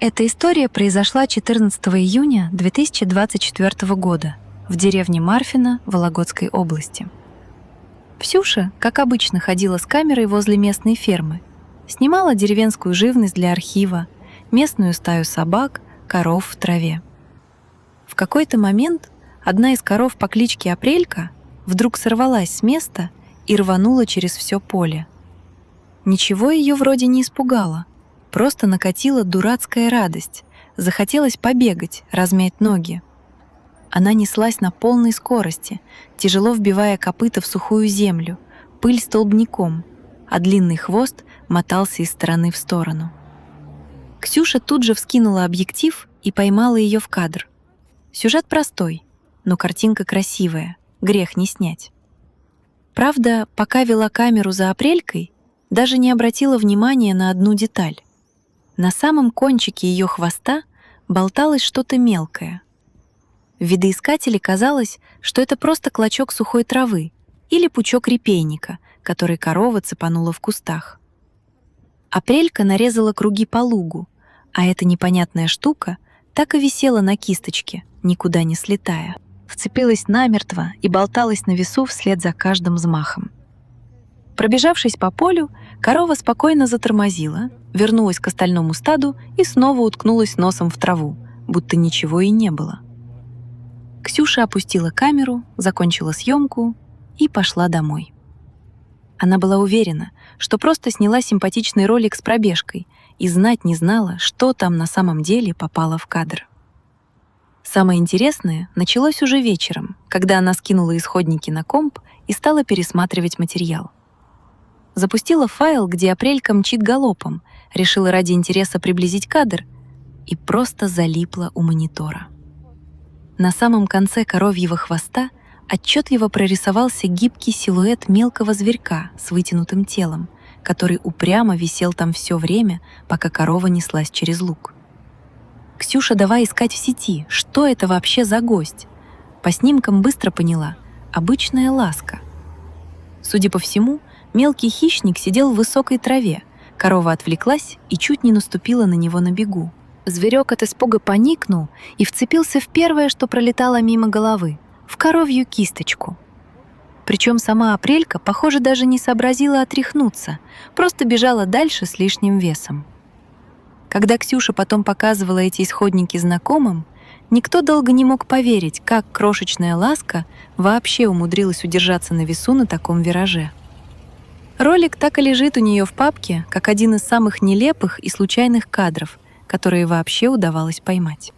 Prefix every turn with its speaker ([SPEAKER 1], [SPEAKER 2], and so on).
[SPEAKER 1] Эта история произошла 14 июня 2024 года в деревне Марфино Вологодской области. Ксюша, как обычно, ходила с камерой возле местной фермы, снимала деревенскую живность для архива, местную стаю собак, коров в траве. В какой-то момент одна из коров по кличке Апрелька вдруг сорвалась с места и рванула через все поле. Ничего ее вроде не испугало, просто накатила дурацкая радость, захотелось побегать, размять ноги. Она неслась на полной скорости, тяжело вбивая копыта в сухую землю, пыль столбняком, а длинный хвост мотался из стороны в сторону. Ксюша тут же вскинула объектив и поймала ее в кадр. Сюжет простой, но картинка красивая, грех не снять. Правда, пока вела камеру за Апрелькой, даже не обратила внимания на одну деталь. На самом кончике ее хвоста болталось что-то мелкое. Видоискателю казалось, что это просто клочок сухой травы или пучок репейника, который корова цепанула в кустах. Апрелька нарезала круги по лугу, а эта непонятная штука так и висела на кисточке, никуда не слетая. Вцепилась намертво и болталась на весу вслед за каждым взмахом. Пробежавшись по полю, корова спокойно затормозила, вернулась к остальному стаду и снова уткнулась носом в траву, будто ничего и не было. Ксюша опустила камеру, закончила съемку и пошла домой. Она была уверена, что просто сняла симпатичный ролик с пробежкой и знать не знала, что там на самом деле попало в кадр. Самое интересное началось уже вечером, когда она скинула исходники на комп и стала пересматривать материал. Запустила файл, где Апрелька мчит галопом, решила ради интереса приблизить кадр и просто залипла у монитора. На самом конце коровьего хвоста отчетливо прорисовался гибкий силуэт мелкого зверька с вытянутым телом, который упрямо висел там все время, пока корова неслась через луг. Ксюша давай искать в сети, что это вообще за гость. По снимкам быстро поняла — обычная ласка. Судя по всему, мелкий хищник сидел в высокой траве, корова отвлеклась и чуть не наступила на него на бегу. Зверек от испуга поникнул и вцепился в первое, что пролетало мимо головы — в коровью кисточку. Причем сама Апрелька, похоже, даже не сообразила отряхнуться, просто бежала дальше с лишним весом. Когда Ксюша потом показывала эти исходники знакомым, никто долго не мог поверить, как крошечная ласка вообще умудрилась удержаться на весу на таком вираже. Ролик так и лежит у нее в папке, как один из самых нелепых и случайных кадров, которые вообще удавалось поймать.